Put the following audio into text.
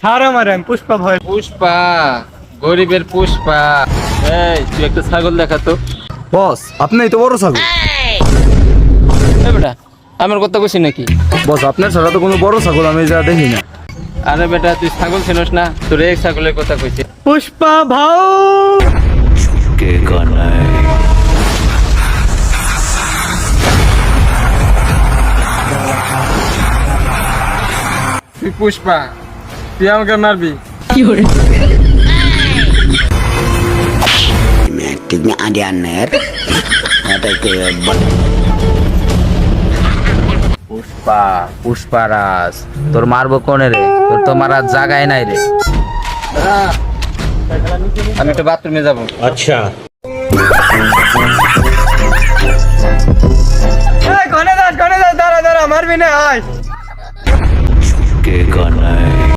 হারা মারে আমি পুষ্পা ভয়। পুষ্পা, গরিবের পুষ্পা। এই তুই একটা ছাগল দেখা তো। বস আপনিই তো বড় ছাগল। এই বেটা, আমার কথা কইছি নাকি? বস আপনার ছাড়া তো কোনো বড় ছাগল আমি যা দেখি না। আরে বেটা, তুই ছাগল চিনস না? তোর এক ছাগলের কথা কইছি। পুষ্পা ভাও। তুই পুষ্পা, তুই আমাকে মারবি? Tignya ada aner. Ada ke Pushpa, Pushparaj, তোর মারবো কোনে রে? তোর তো মারার জায়গায় নাই রে। আমি একটু বাথরুমে যাবো। এই গনে দাঁড়া দাঁড়া মারবি না আয়।